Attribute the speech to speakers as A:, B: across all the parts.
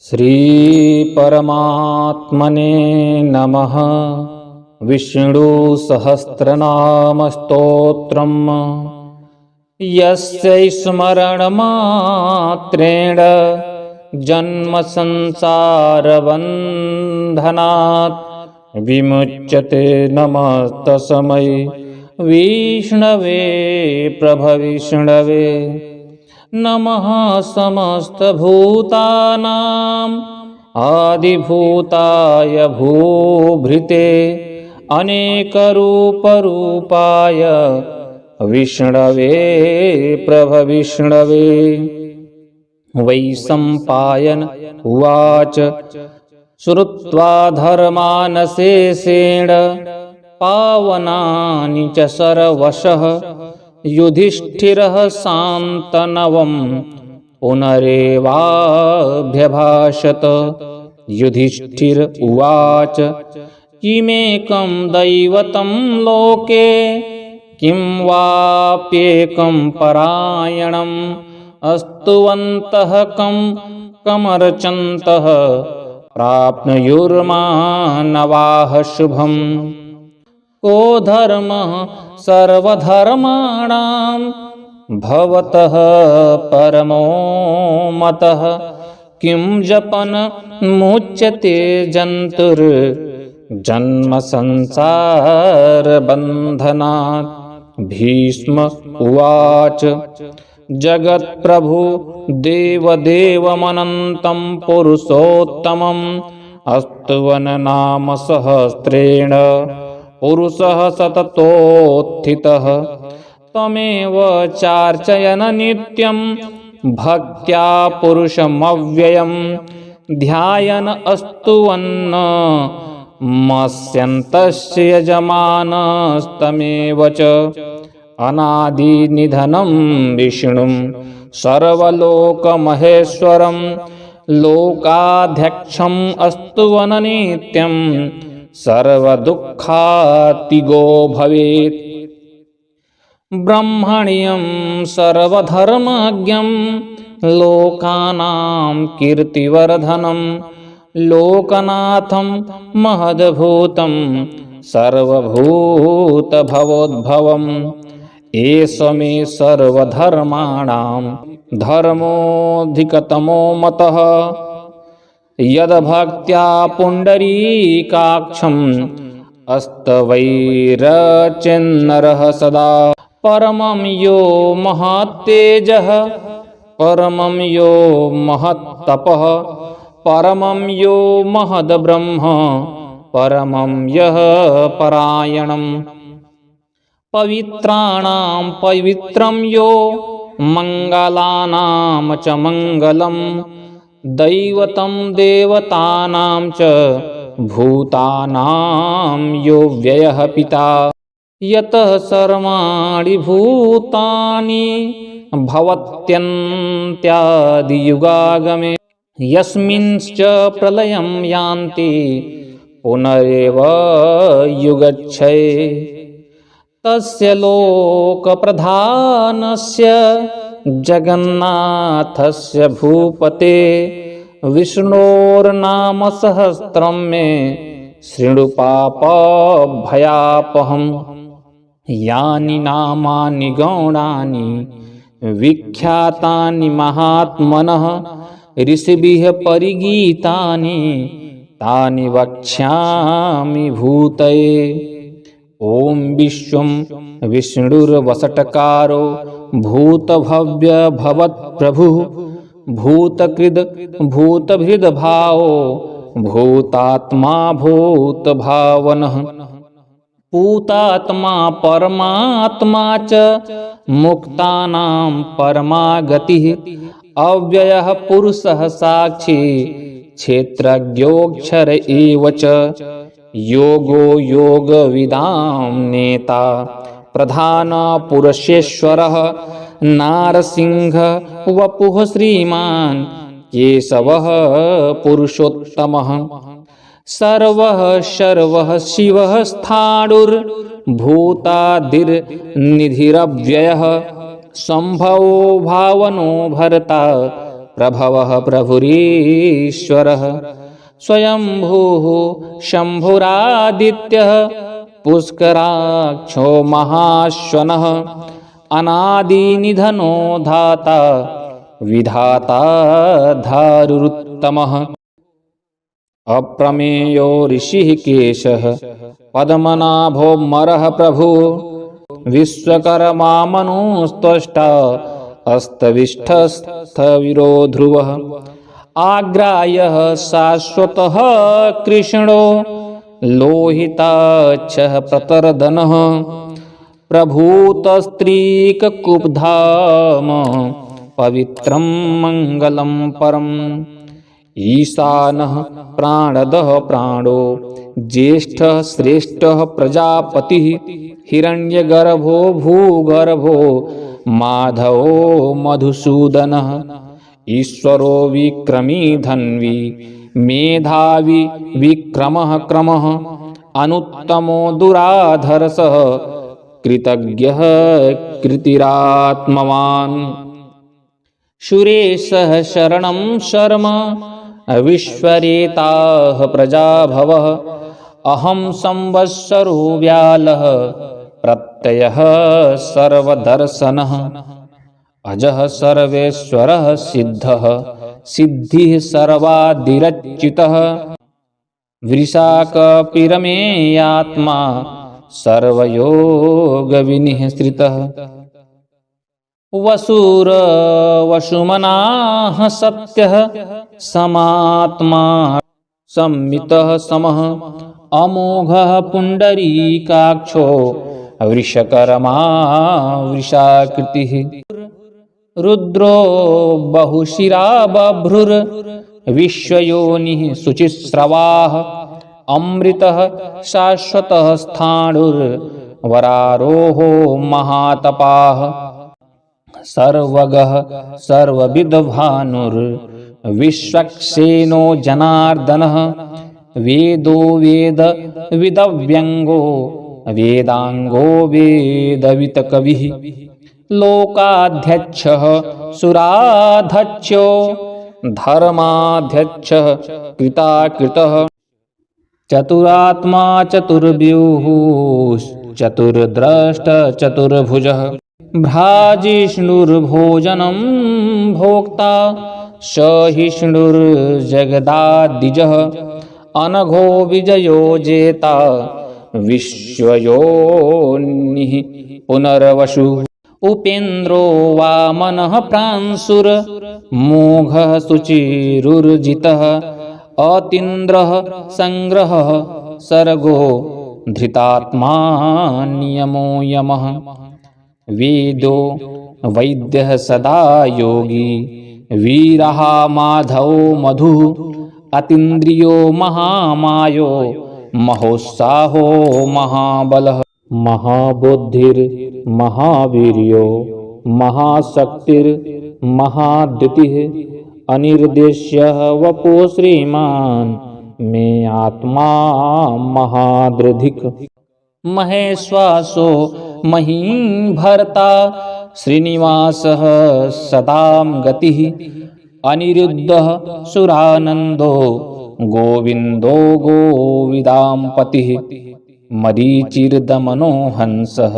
A: श्री परमात्मने नमः। विष्णु सहस्रनाम स्तोत्रम् यस्य स्मरणमात्रेण जन्म संसार बन्धनात् विमुच्यते। नमस्तस्मै विष्णवे प्रभविष्णवे। नमः समस्तभूतानां आदिभूताय भूभृते अनेकरूपरूपाय विष्णवे प्रभविष्णवे। वैशम्पायन उवाच श्रुत्वा धर्मानशेषेण पावनानि च सर्वशः युधिष्ठिरः शान्तनवं पुनरेवाभ्यभाषत। युधिष्ठिर उवाच किमेकं दैवतं लोके किं वाप्येकं परायणम् अस्तुवन्तः कं कमर्चन्तः प्राप्नुयुर्मानवाः शुभम्। को धर्मः सर्वधर्माणां भवतः परमो मतः किं जपन मुच्यते जन्तुर्जन्म संसार बन्धनात्। भीष्म उवाच जगत्प्रभु देवदेवमनन्तं पुरुषोत्तमम् अस्तुवन नाम सहस्रेण पुरुषः सततोत्थितः। त्वमेव चार्चयन नित्यं भक्त्या पुरुषमव्ययं ध्यायन अस्तुवन्न मस्यन्तस्य यजमानस्तमेव च। अनादिनिधनं विष्णुं सर्वलोकमहेश्वरं लोकाध्यक्षम् अस्तुवन नित्यं सर्वदुःखातिगो भवेत्। ब्रह्मण्यं सर्वधर्मज्ञं लोकानां कीर्तिवर्धनं लोकनाथं महद्भूतं सर्वभूतभवोद्भवम्। एष मे सर्वधर्माणां धर्मोऽधिकतमो मतः यद्भक्त्या पुण्डरीकाक्षम् अस्तवैरचिन्नरः सदा। परमं यो महत्तेजः परमं यो महत्तपः परमं यो महद्ब्रह्म परमं यः परायणम्। पवित्राणां पवित्रं यो मङ्गलानां च मङ्गलम् दैवतं देवतानां च भूतानां यो व्ययः पिता। यतः सर्वाणि भूतानि भवत्यन्त्यादियुगागमे यस्मिंश्च प्रलयं यान्ति पुनरेव युगच्छये। तस्य लोकप्रधानस्य जगन्नाथस्य भूपते विष्णोर्नाम सहस्रं मे शृणु पापभयापहम्। यानि नामानि गौणानि विख्यातानि महात्मनः ऋषिभिः परिगीतानि तानि वक्ष्यामि भूतये। ॐ विश्वं विष्णुर्वषट्कारो भूतभव्य भवत्प्रभुः भूतकृद् भूतभृद्भावो भूतात्मा भूतभावनः। पूतात्मा परमात्मा च मुक्तानां परमागतिः अव्ययः पुरुषः साक्षी क्षेत्रज्ञोऽक्षर एव च। योगो योगविदां नेता प्रधान पुरुषेश्वरः नारसिंहः वपुः श्रीमान् केशवः पुरुषोत्तमः। सर्वः शर्वः शिवः स्थाणुर्भूतादिर्निधिरव्ययः संभवो भावनो भर्ता प्रभवः प्रभुरीश्वरः स्वयंभूः शम्भुरादित्यः पुष्कराक्षो महाश्वनः अनादिनिधनो धाता विधाता धारुरुत्तमः अप्रमेयो ऋषिः केशः पद्मनाभो मरः प्रभु विश्वकर्मा मनुस्त्वष्टा अस्तविष्ठस्थविरो ध्रुवः आग्राह्यः शाश्वतः कृष्णो लोहिताक्षः प्रतरदनः प्रभूतस्त्रीककुब्धाम पवित्रं मङ्गलं परम् ईशानः प्राणदः प्राणो ज्येष्ठः श्रेष्ठः प्रजापतिः हिरण्यगर्भो भूगर्भो माधवो मधुसूदनः ईश्वरो विक्रमी धन्वी मेधावी विक्रमः क्रमः अनुत्तमो दुराधरसः कृतज्ञः कृतिरात्मवान् सुरेशः शरणं शर्म विश्वरेताः प्रजाभवः अहं संवत्सरो व्यालः प्रत्ययः सर्वदर्शनः अजः सर्वेश्वरः सिद्धः सिद्धिः सर्वादिरच्युतः वृषाकपिरमेयात्मा सर्वयोगविनिःश्रितः वसुमनाः सत्यः समात्मा संमितः समः अमोघः पुण्डरीकाक्षो वृषकर्मा वृषाकृतिः रुद्रो बहुशिरा बभ्रुर् विश्वयोनिः शुचिस्रवाः अमृतः शाश्वतः स्थाणुर्वरारोहो महातपाः सर्वगः सर्वविद्भानुर्विश्वक्सेनो जनार्दनः वेदो वेदविदव्यङ्गो वेदाङ्गो वेदवितकविः लोकाध्यक्षः सुराध्यक्षो धर्माध्यक्षः कृताकृतः चतुरात्मा चतुर्व्यूः चतुर्द्रष्ट चतुर्भुजः भ्राजिष्णुर्भोजनं भोक्ता सहिष्णुर्जगदादिजः अनघो विजयो जेता विश्वयोनिः पुनर्वसु उपेन्द्रो वामनः प्रांशुर्मोघः शुचिरुर्जितः अतीन्द्रः संग्रहः सर्गो धृतात्मा नियमो यमः वेदो वैद्यः सदा योगी वीरः माधवो मधुः अतीन्द्रियो महामायो महोत्साहो महाबलः महाबुद्धिर्महावीर्यो महाशक्तिर्महाद्युतिः अनिर्देश्यः वपो श्रीमान् मे आत्मा महादृधिक् महेश्वासो महीभर्ता श्रीनिवासः सदां गतिः अनिरुद्धः सुरानन्दो गोविन्दो गोविदां पतिः मरीचिर्दमनो हंसः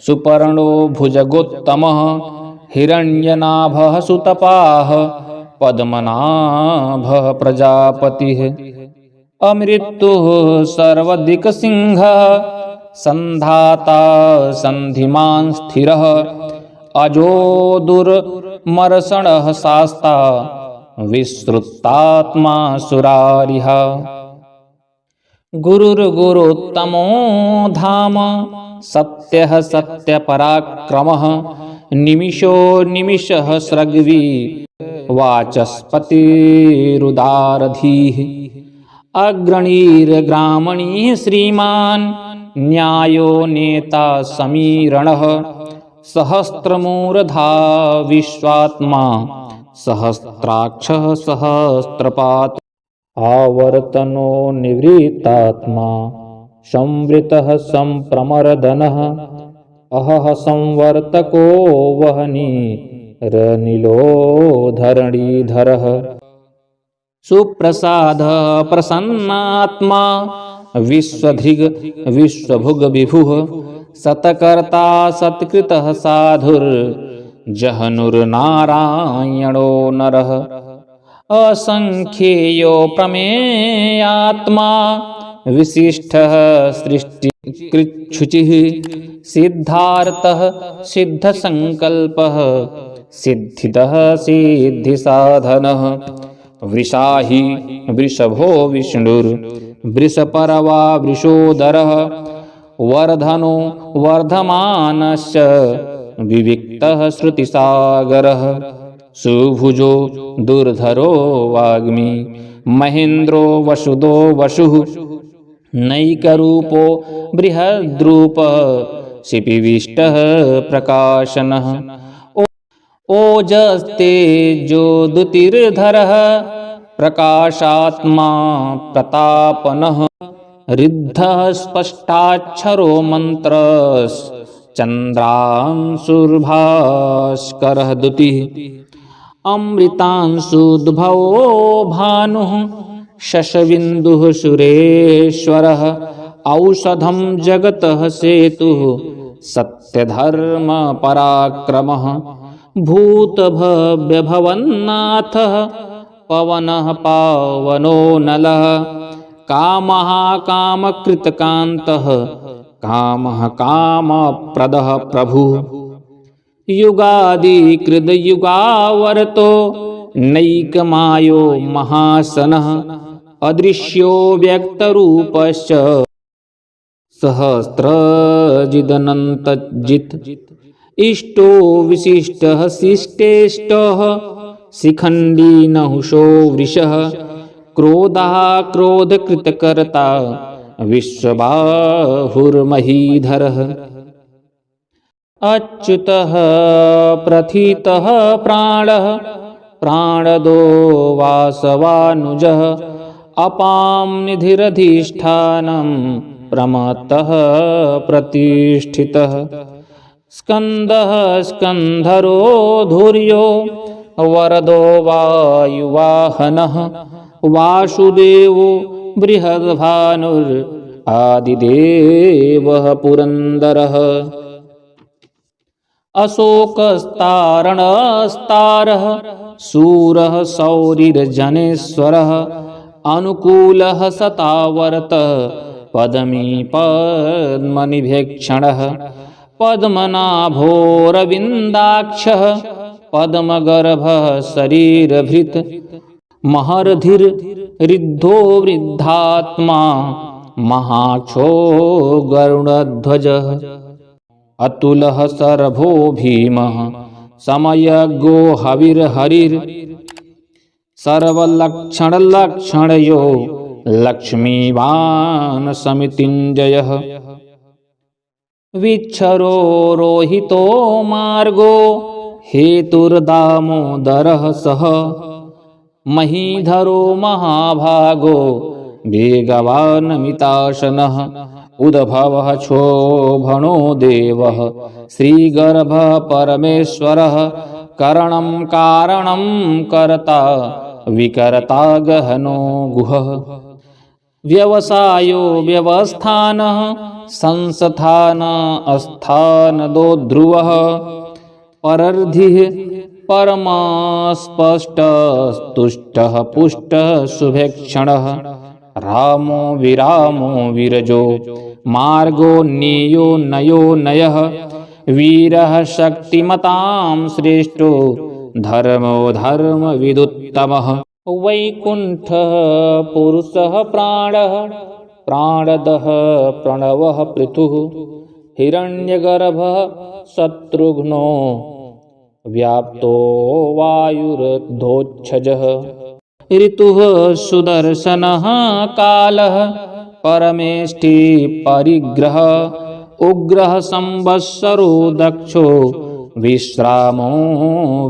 A: सुपर्णो भुजगोत्तमः हिरण्यनाभः सुतपाः पद्मनाभः प्रजापतिः अमृत्युः सर्वदिक्सिंहः संधाता संधिमान् स्थिरः अजो दुर्मर्षणः शास्ता विश्रुतात्मा सुरारिः गुरुर्गुरुत्तमो धाम सत्यः सत्यपराक्रमः निमिषो निमिषः स्रग्वी वाचस्पतिरुदारधीः अग्रणीर्ग्रामणीः श्रीमान् न्यायो नेता समीरणः सहस्रमूर्धा विश्वात्मा सहस्राक्षः सहस्रपात् आवर्तनो निवृत्तात्मा संवृतः संप्रमर्दनः अहः संवर्तको वहनी रनिलो धरणीधरः सुप्रसाद प्रसन्नात्मा विश्वधृग विश्वभुग विभुः सतकर्ता सत्कृतः साधुर्जहनुर्नारायणो नरः असंख्येयो प्रमेयात्मा विशिष्टः सृष्टिकृच्छुचिः सिद्धार्थः सिद्धसंकल्पः सिद्धिदः सिद्धिसाधनः वृषाहि वृषभो विष्णुर्वृषपर्वा वृषोदरः वर्धनो वर्धमानश्च विविक्तः श्रुतिसागरः सुभुजो दुर्धरो वाग्मी महेन्द्रो वसुदो वसुः नैकरूपो बृहद्रूपः शिपिविष्टः प्रकाशनः ओजस्तेजोदुतिर्धरः प्रकाशात्मा प्रतापनः ऋद्धः स्पष्टाक्षरो मन्त्रश्चन्द्रांशुर्भास्करः दुतिः अमृतांशुद्भवो भानुः शशबिन्दुः सुरेश्वरः औषधं जगतः सेतुः सत्यधर्मपराक्रमः भूतभव्यभवन्नाथः पवनः पावनो नलः कामः कामकृतकान्तः कामः कामप्रदः प्रभुः युगादिकृतयुगावर्तो नैकमायो महासनः अदृश्यो व्यक्तरूपश्च सहस्रजिदनन्तजित् इष्टो विशिष्टः शिष्टेष्टः शिखण्डी नहुषो वृषः क्रोधः क्रोधकृतकर्ता विश्वबाहुर्महीधरः अच्युतः प्रथितः प्राणः प्राणदो वासवानुजः अपां निधिरधिष्ठानं प्रमत्तः प्रतिष्ठितः स्कन्दः स्कन्धरो धुर्यो वरदो वायुवाहनः वासुदेवो बृहद्भानुरादिदेवः पुरन्दरः अशोकस्तारणस्तारः शूरः शौरिर्जनेश्वरः अनुकूलः सतावर्तः पद्मी पद्मनिभेक्षणः पद्मनाभोरविन्दाक्षः पद्मगर्भः शरीरभृत् महर्धिर्ऋद्धो वृद्धात्मा महाक्षो गरुडध्वजः अतुलः शरभो भीमः समयज्ञो हविर्हरिर् सर्वलक्षणलक्षणयो लक्ष्मीवान् समितिञ्जयः विच्छरो रोहितो मार्गो हेतुर्दामोदरः सः महीधरो महाभागो वेगवानमिताशनः उद्भवः क्षोभणो देवः श्रीगर्भः परमेश्वरः करणं कारणं कर्ता विकर्ता गहनो गुहः व्यवसायो व्यवस्थानः संस्थान अस्थानदो ध्रुवः परर्धिः परमस्पष्टस्तुष्टः पुष्टः शुभेक्षणः रामो विरामो विरजो मार्गो नेयो नयो नयः वीरः शक्तिमतां श्रेष्ठो धर्मो धर्मविदुत्तमः वैकुण्ठः पुरुषः प्राणः प्राणदः प्रणवः पृथुः हिरण्यगर्भः शत्रुघ्नो व्याप्तो वायुरध्वोच्छजः ऋतुः सुदर्शनः कालः परमेष्टि परिग्रह उग्रः संवत्सरो दक्षो विश्रामो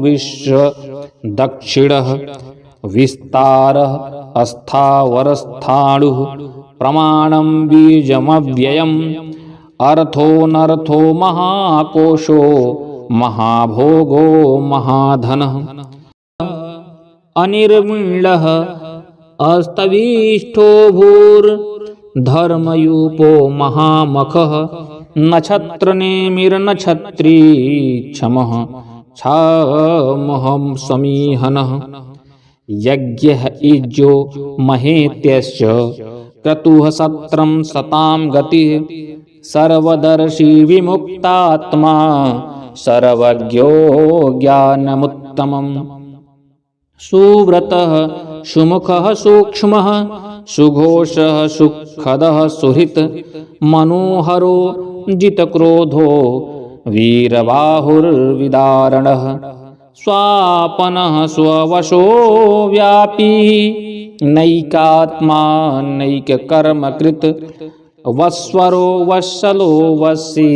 A: विश्वदक्षिणः विस्तारः अस्थावरस्थाणुः प्रमाणं बीजमव्ययम् अर्थोऽनर्थो महाकोशो महाभोगो महाधनः अनिर्मृणः अस्तविष्ठो भूर्धर्मयूपो महामखः नक्षत्रनेमिर्नक्षत्री क्षमः क्षमहं समीहनः यज्ञः इज्यो महेत्यश्च क्रतुः सत्रं सतां गतिः सर्वदर्शी विमुक्तात्मा सर्वज्ञो ज्ञानमुत्तमम् सुव्रतः सुमुखः सूक्ष्मः सुघोषः सुखदः सुहृत् मनोहरो जितक्रोधो वीरबाहुर्विदारणः स्वापनः स्ववशो व्यापी नैकात्मा नैककर्मकृत् वस्वरो वत्सलो वशी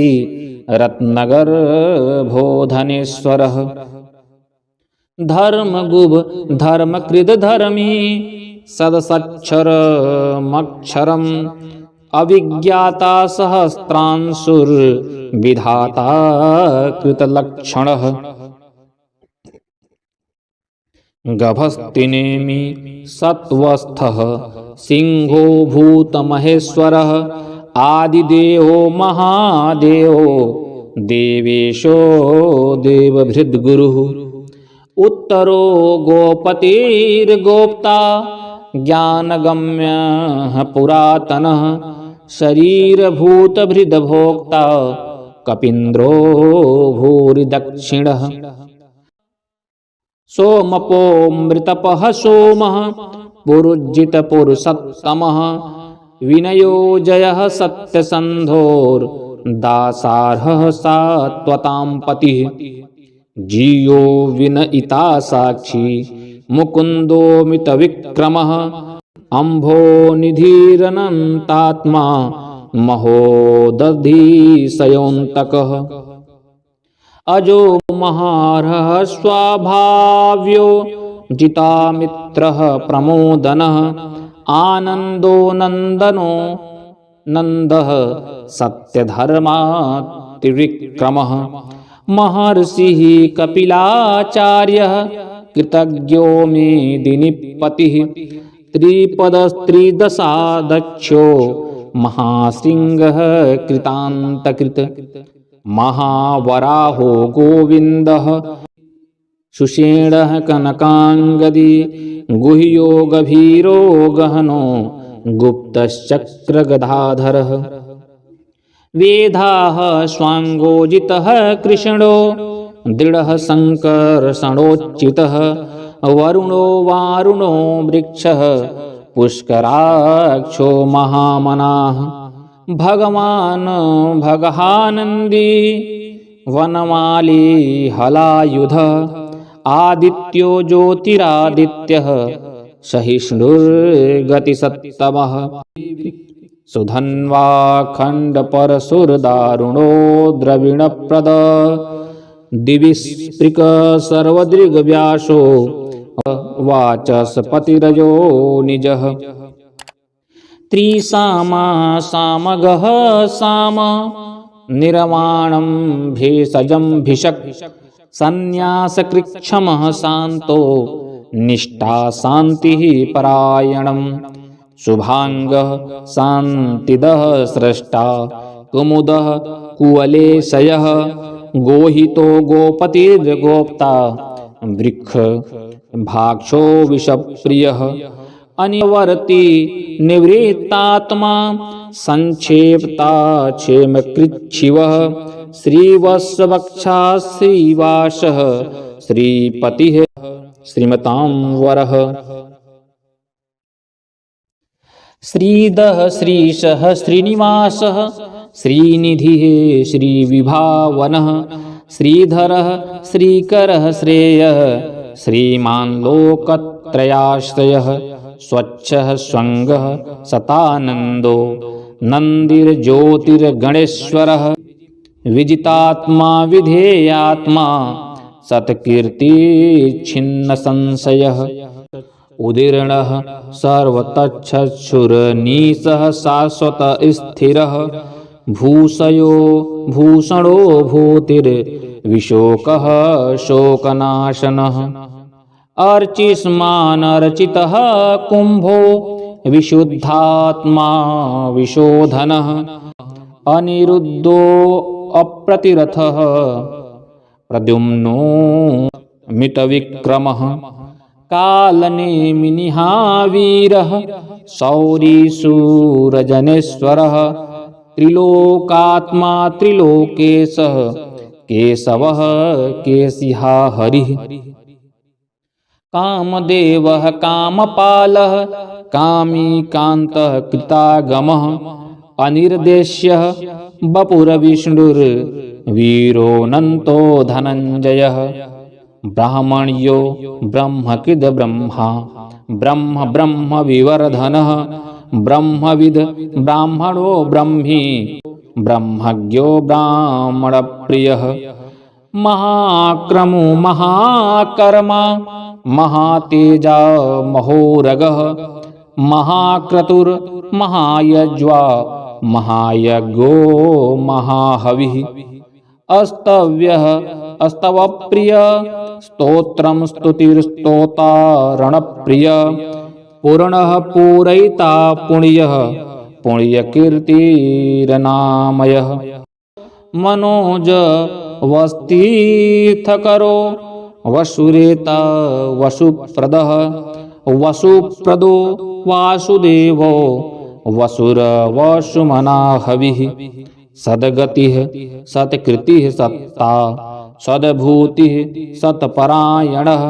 A: रत्नगर्भो धनेश्वरः धर्मगुभ धर्मकृद धर्मी सदसक्षरमक्षरम् अविज्ञाता सहस्रांशुर्विधाता कृतलक्षणः गभस्तिनेमि सत्वस्थः सिंहो भूतमहेश्वरः आदिदेवो महादेवो देवेशो देवभृद्गुरुः उत्तरो गोपतिर्गोप्ता ज्ञानगम्यः पुरातनः शरीरभूतभृद्भोक्ता कपीन्द्रो भूरिदक्षिणः सोमपोऽमृतपः सोमः पुरुजितपुरुषोत्तमः विनयो जयः सत्यसन्धोर्दासार्हः सात्वतां पतिः जीयो विनयिता साक्षी मुकुन्दोमितविक्रमः अम्भोनिधिरनन्तात्मा महोदधिशयोऽन्तकः अजो महार्हः स्वाभाव्यो जितामित्रः प्रमोदनः आनन्दो नन्दनो नन्दः सत्यधर्मातिविक्रमः महर्षिः कपिलाचार्यः कृतज्ञो मेदिनीपतिः त्रिपदस्त्रिदशादक्षो महासिंहः कृतान्तकृत महावराहो गोविन्दः सुषेणः कनकाङ्गदी गुह्यो गभीरो गहनो गुप्तश्चक्रगदाधरः वेदाः स्वाङ्गोजितः कृष्णो दृढः सङ्कर्षणोच्चितः वरुणो वारुणो वृक्षः पुष्कराक्षो महामनाः भगवान् भगहानन्दी वनमाली हलायुध आदित्यो ज्योतिरादित्यः सहिष्णुर्गतिसत्तमः सुधन्वा खण्डपरशुरदारुणो द्रविणप्रद दिविस्पृक सर्वदृग्व्यासो वाचस्पतिरजो निजः त्रिसामा सामगः साम निर्वाणं भेषजं भिषक् सन्न्यासकृच्छमः शान्तो निष्ठा शान्तिः परायणम् शुभांगः शान्तिदः स्रष्टा कुमुदः कुवलेशयः गोहितो गोपतिर्गोप्ता वृक्ष भाक्षो विषप्रियः अनिवर्ति निवृत्तात्मा संक्षेपता क्षेमकृच्छिवः श्रीवत्सवक्षा श्रीवासः श्रीपतिः श्रीमतां वरः श्रीदः श्रीशः श्रीनिवासः श्रीनिधिः श्रीविभावनः श्रीधरः श्रीकरः श्रेयः श्रीमान् लोकत्रयाश्रयः स्वच्छः स्वङ्गः सतानन्दो नन्दिर्ज्योतिर्गणेश्वरः विजितात्मा विधेयात्मा सत्कीर्तिच्छिन्नसंशयः उदीर्णः सर्वतच्छुरनीशः शाश्वत स्थिरः भूषयो भूषणो भूतिर् विशोकः शोकनाशनः अर्चिष्मानर्चितः कुम्भो विशुद्धात्मा विशोधनः अनिरुद्धो अप्रतिरथः प्रद्युम्नो मितविक्रमः कालनेमिनिहा वीरः शौरीशूरजनेश्वरः त्रिलोकात्मा त्रिलोकेशः केशवः केशिहा हरिः कामदेवः कामपालः कामी कान्तः कृतागमः अनिर्देश्यः वपुरविष्णुर्वीरोऽनन्तो धनञ्जयः ब्राह्मण्यो ब्रह्मकृद् ब्रह्मा ब्रह्म ब्रह्म विवर्धनः ब्रह्मविद् ब्राह्मणो ब्रह्मी ब्रह्मज्ञो ब्राह्मणप्रियः महाक्रमो महाकर्मा महातेजा महोरगः महाक्रतुर्महायज्वा महायज्ञो महाहविः अस्तव्यः अस्तवप्रिय स्तोत्रं स्तुतिर्स्तोतारणप्रिय पूर्णः पूरयिता पुण्यः पुण्यकीर्तिरनामयः मनोज वस्तीर्थकरो वसुरेता वसुप्रदः वसुप्रदो वासुदेवो वसुरवसुमनाहविः सद्गतिः सत्कृतिः सत्ता सद्भूतिः सत्परायणः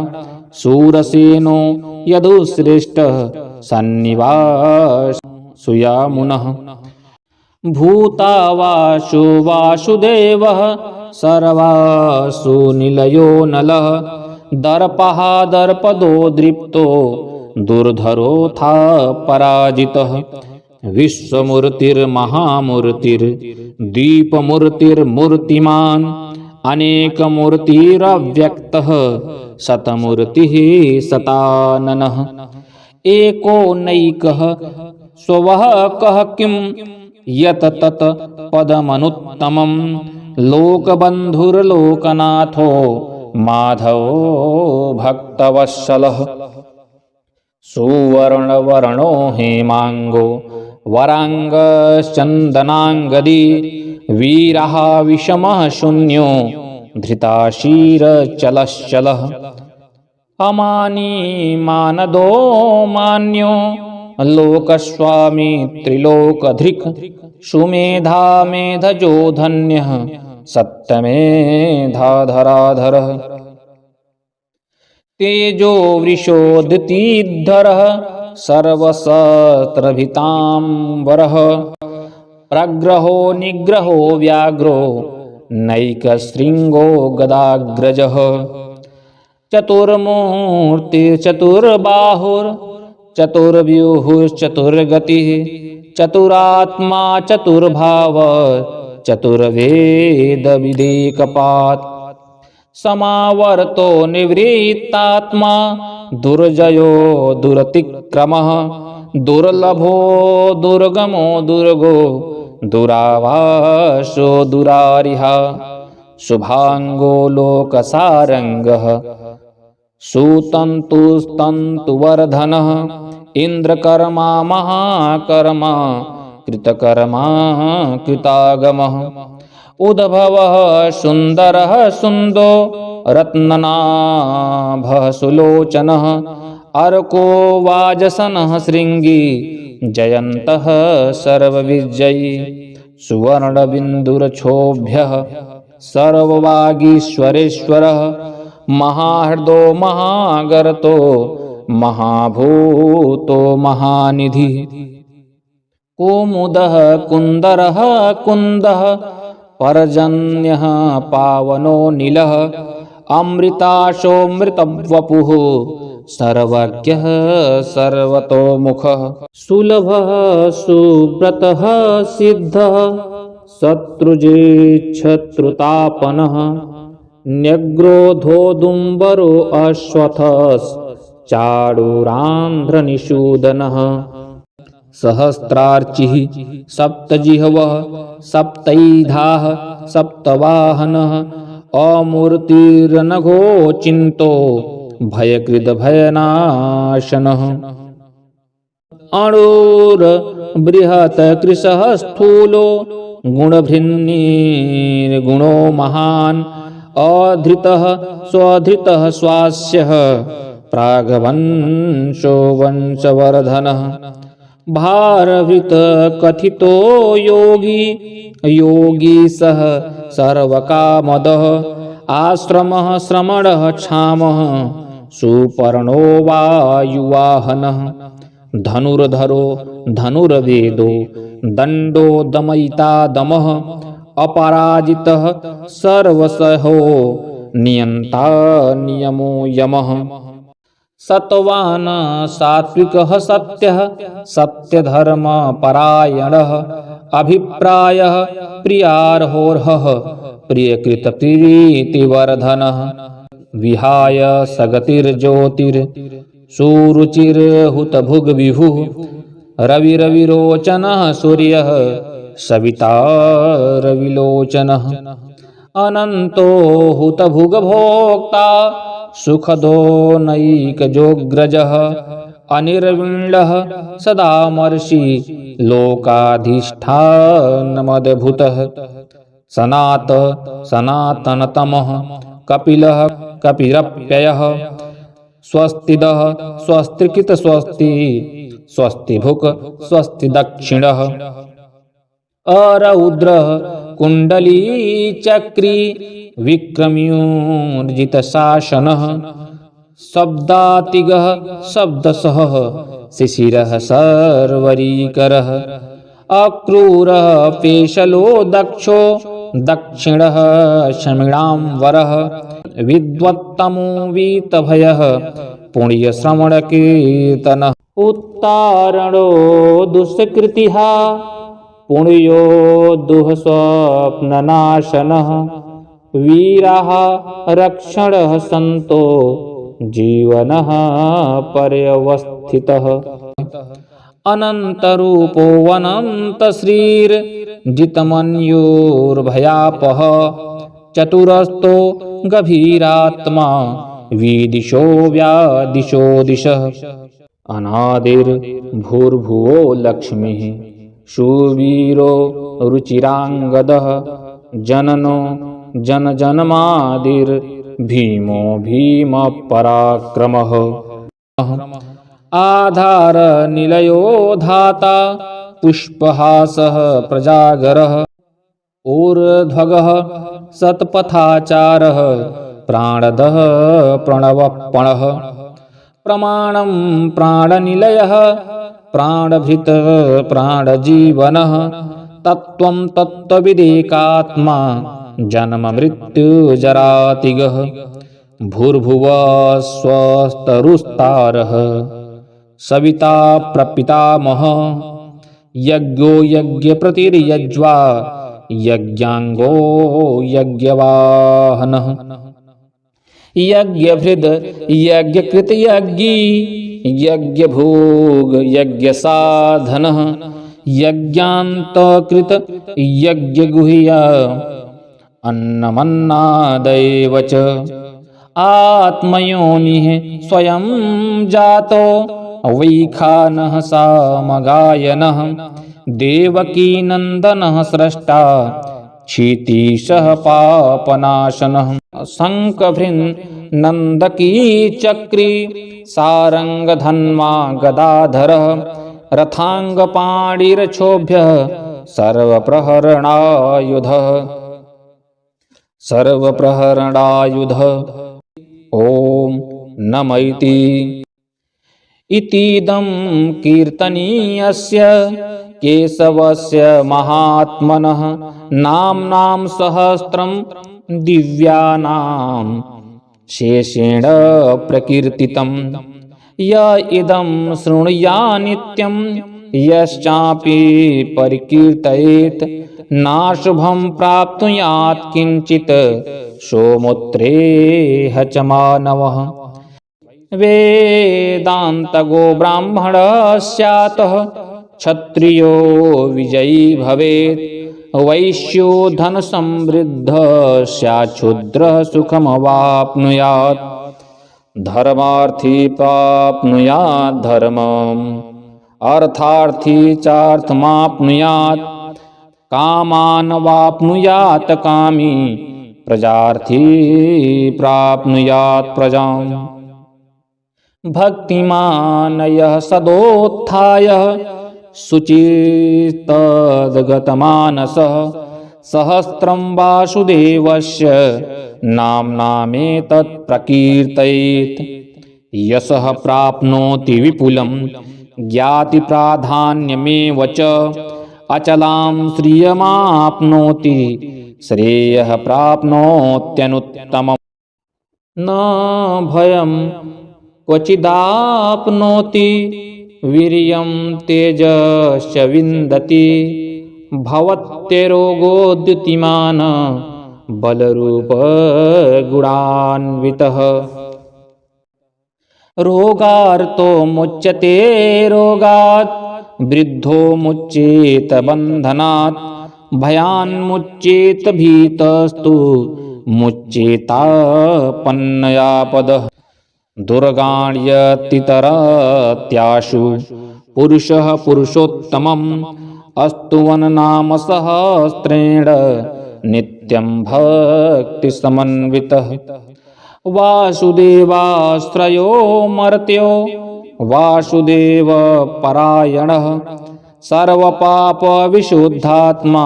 A: शूरसेनो यदुश्रेष्ठः सन्निवासुयामुनः भूतावासु वासुदेवः सर्वासु निलयो नलः दर्पः दर्पदो दृप्तो दुर्धरोऽथा पराजितः विश्वमूर्तिर्महामूर्तिर्दीपमूर्तिर्मूर्तिमान् अनेकमूर्तिरव्यक्तः शतमूर्तिः शताननः एको नैकः स्वः कः किं यत् तत् पदमनुत्तमं लोकबन्धुर्लोकनाथो माधवो भक्तवत्सलः सुवर्णवर्णो हेमांगो वरांगश्चन्दनांगदी वीरः विषमः शून्यो धृताशीरचलश्चलः अमानी मानदो मान्यो लोकस्वामी त्रिलोकधृक् सुमेधा मेधजो धन्यः सत्यमेधाधराधरः तेजो वृषोदतीधरः सर्वशस्त्रभिताम्बरः प्रग्रहो निग्रहो व्याघ्रो नैकशृङ्गो गदाग्रजः चतुर्मूर्तिर्चतुर्बाहुर्चतुर्व्यूहुश्चतुर्गतिः चतुरात्मा चतुर्भाव चतुर्वेदविदेकपात् समावर्तो निवृत्तात्मा दुर्जयो दुरतिक्रमः दुर्लभो दुर्गमो दुर्गो दुरावासो दुरारिहा शुभांगो लोकसारंगः सुतन्तुस्तन्तुवर्धनः इंद्रकर्मा महाकर्मा कृतकर्मा कृतागमः उद्भवः सुन्दरः सुन्दो रत्ननाभः सुलोचनः अर्को वाजसनः शृङ्गी जयन्तः सर्वविजयी सुवर्णबिन्दुरक्षोभ्यः सर्ववागीश्वरेश्वरः महाहृदो महागर्तो महाभूतो महानिधिः कुमुदः कुन्दरः कुन्दः पर्जन्यः पावनो नीलः अमृताशोऽमृतवपुः सर्वज्ञः सर्वतोमुखः सुलभः सुव्रतः सिद्धः शत्रुजिच्छत्रुतापनः न्यग्रोधोदुम्बरो अश्वत्थश्चाडुरान्ध्रनिषूदनः सहस्रार्चिः सप्तजिह्वः सप्तैधाः सप्तवाहनः अमूर्तिरनघो चिन्तो भयकृत भयनाशनः अणुर्बृहत् कृशः स्थूलो गुणभृन्निर्गुणो महान् अधृतः स्वधृतः स्वास्यः प्रागवंशो वंशवर्धनः भारभृत कथितो योगी योगी सः सर्वकामदः आश्रमः श्रमणः क्षामः सुपर्णो वायुवाहनः धनुर्धरो धनुर्वेदो दण्डो दमयिता दमः अपराजितः सर्वसहो नियन्ता नियमो यमः सत्वान् सात्विकः सत्यः सत्यधर्मपरायणः अभिप्रायः प्रियार्होर्हः प्रियकृतप्रीतिवर्धनः विहाय सगतिर्ज्योतिर्सुरुचिर्हुतभुग्विभुः रविरविरोचनः सूर्यः सविता रविलोचनः अनन्तो हुतभुग्भोक्ता सुखदो नैकजोग्रजः अनिर्विण्णः सदामर्षि लोकाधिष्ठानमद्भुतः सनातनतमः कपिलः कपिरप्ययः स्वस्तिदः स्वस्तिकृत स्वस्ति स्वस्तिभुक् स्वस्ति दक्षिणः अरौद्रः कुण्डली चक्री विक्रम्योर्जितशासनः शब्दातिगः शब्दसः शिशिरः सर्वरीकरः अक्रूरः पेशलो दक्षो दक्षिणः शमिणाम्बरः विद्वत्तमो वीतभयः पुण्यश्रवणकीर्तनः उत्तारणो दुष्कृतिः पुण्यो दुःस्वप्ननाशनः वीराः रक्षणः सन्तो जीवनः पर्यवस्थितः अनन्तरूपो अनन्तश्रीर्जितमन्युर्भयापः चतुरस्तो गभीरात्मा विदिशो व्यादिशो दिशः अनादिर्भूर्भुवो लक्ष्मीः सुवीरो रुचिराङ्गदः जननो जनजन्मादिर्भीमो भीमपराक्रमः आधारनिलयो धाता पुष्पहासः प्रजागरः ऊर्ध्वगः सत्पथाचारः प्राणदः प्रणवपणः प्रमाणं प्राणनिलयः प्राणभृत प्राणजीवनः तत्त्वं तत्त्वविदेकात्मा जन्ममृत्युजरातिगः भूर्भुवः स्वस्तरुस्तारः सविता प्रपितामहः यज्ञो यज्ञप्रतिर्यज्वा यज्ञाङ्गो यज्ञवाहनः यज्ञभृद् यज्ञकृत यज्ञी यज्ञभोग यज्ञसाधनः यज्ञान्तकृत यज्ञगुह्य अन्नमन्नादैव च आत्मयोनिः स्वयं जातो वैखानः सामगायनः देवकीनन्दनः स्रष्टा क्षितीशः पापनाशनः शङ्खभृन्नन्दकी चक्री सारङ्गधन्वा गदाधरः रथाङ्गपाणिरक्षोभ्यः सर्वप्रहरणायुधः ॐ नम इतीदं कीर्तनीयस्य केशवस्य महात्मनः नाम्नां सहस्रं दिव्यानां शेषेण प्रकीर्तितं य इदं शृणुयात् नित्यं यश्चापि परिकीर्तयेत् नाशुभं प्राप्नुयात् किंचित् सोमुत्रेह च मानवः वेदान्तगो ब्राह्मणः स्यात् क्षत्रियो विजयी भवेत् वैश्यो धन समृद्ध स्याच्छूद्रः सुखमवाप्नुयात् धर्मार्थी प्राप्नुयात् धर्मम् अर्थार्थी चार्थमाप्नुयात् कामान् वाप्नुयात् कामी प्रजार्थी प्राप्नुयात् प्रजाम् भक्तिमान् यः सदोत्थाय शुचिस्तद्गतमानसः सहस्रं वासुदेवस्य नाम्नामेतत् प्रकीर्तयेत् यशः प्राप्नोति विपुलं ज्ञाति प्राधान्यमेव च अचलां श्रियमाप्नोति श्रेयः प्राप्नोत्यनुत्तमम् न भयं क्वचिदाप्नोति वीर्यं तेजश्च विन्दति भवत्यरोगोद्युतिमान् बलरूपगुणान्वितः रोगार्तो मुच्यते रोगात् वृद्धो मुच्येत बन्धनात् भयान्मुच्येत भीतस्तु मुच्येतापन्नयापदः दुर्गाण्यतितरत्याशु पुरुषः पुरुषोत्तमम् अस्तुवन्नाम सहस्रेण नित्यं भक्तिसमन्वितः वासुदेवाश्रयो मर्त्यो वासुदेवपरायणः सर्वपापविशुद्धात्मा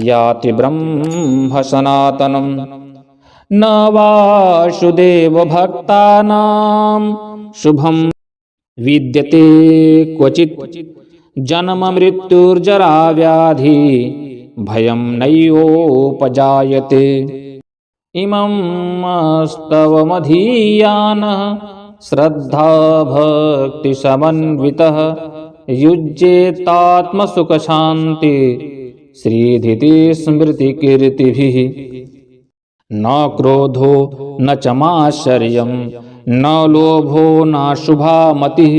A: याति ब्रह्म सनातनम् न वासुदेवभक्तानां शुभं विद्यते क्वचित् जन्म मृत्युर्जरा व्याधि भयं नैवोपजायते इमं स्तवमधीयानः श्रद्धा भक्तिसमन्वितः युज्येतात्मसुखशान्ति श्रीधिति स्मृतिकीर्तिभिः न क्रोधो न च माश्चर्यं न लोभो न शुभा मतिः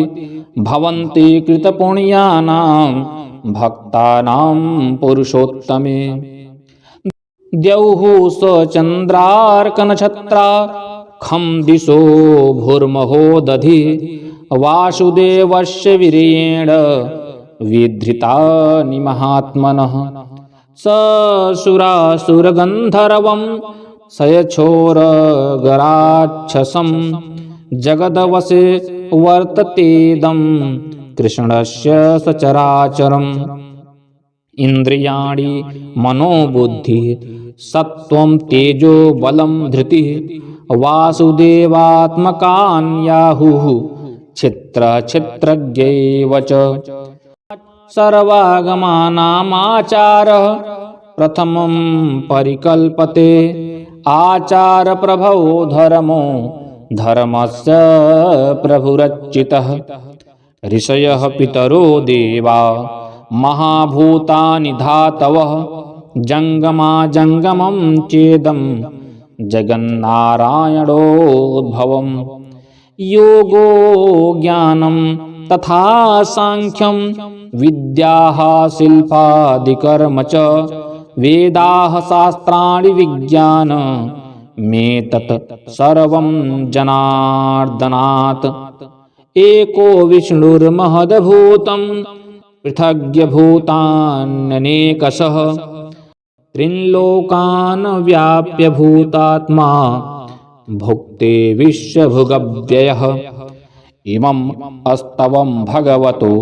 A: भवन्ति कृतपुण्यानां भक्तानां पुरुषोत्तमे द्यौः स चन्द्रार्कनक्षत्रा खं दिशो भूर्महो दधिः वासुदेवस्य वीर्येण विधृतानि महात्मनः स सुरासुरगन्धर्वं सयच्छोरगराक्षसं जगदवसे वर्ततेदं कृष्णस्य सचराचरम् इन्द्रियाणि मनोबुद्धिः सत्त्वं तेजो बलं धृतिः वासुदेवात्मकान्याहुः छित्रछित्रज्ञैव च सर्वागमानामाचारः प्रथमं परिकल्पते आचारप्रभवो धर्मो धर्मस्य प्रभुरच्युतः ऋषयः पितरो देवा महाभूतानि धातवः जङ्गमा जङ्गमं चेदं जगन्नारायणोद्भवम् योगो ज्ञानं तथा सांख्यं विद्याः शिल्पादिकर्म च वेदाः शास्त्राणि विज्ञान मेतत् सर्वं जनार्दनात् एको विष्णुर्महद्भूतं पृथग्भूतान्यनेकशः त्रिलोकान् व्याप्य भूतात्मा भुक्ते विश्वभुगव्ययः इमम् अस्तवं भगवतो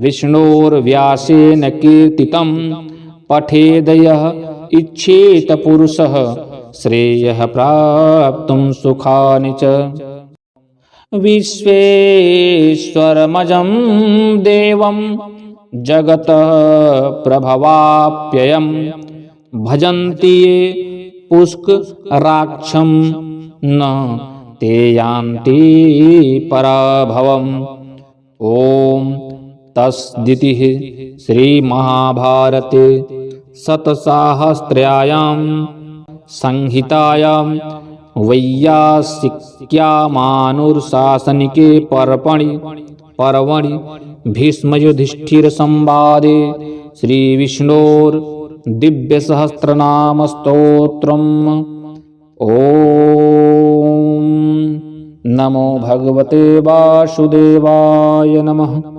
A: विष्णोर्व्यासेन कीर्तितं पठेदयः इच्छेत पुरुषः श्रेयः प्राप्तुं सुखानि च विश्वेश्वरमजं देवं जगतः प्रभवाप्ययं भजन्ति ये पुष्कराक्षं न ते यान्ति पराभवम् ॐ तस्दिति श्रीमहाभारते शतसाहस्र्यायां संहितायां वैयासिक्यामानुशासनिके पर्वणि भीष्मयुधिष्ठिरसंवादे श्रीविष्णोर् दिव्यसहस्रनामस्तोत्रम्। ॐ नमो भगवते वासुदेवाय नमः।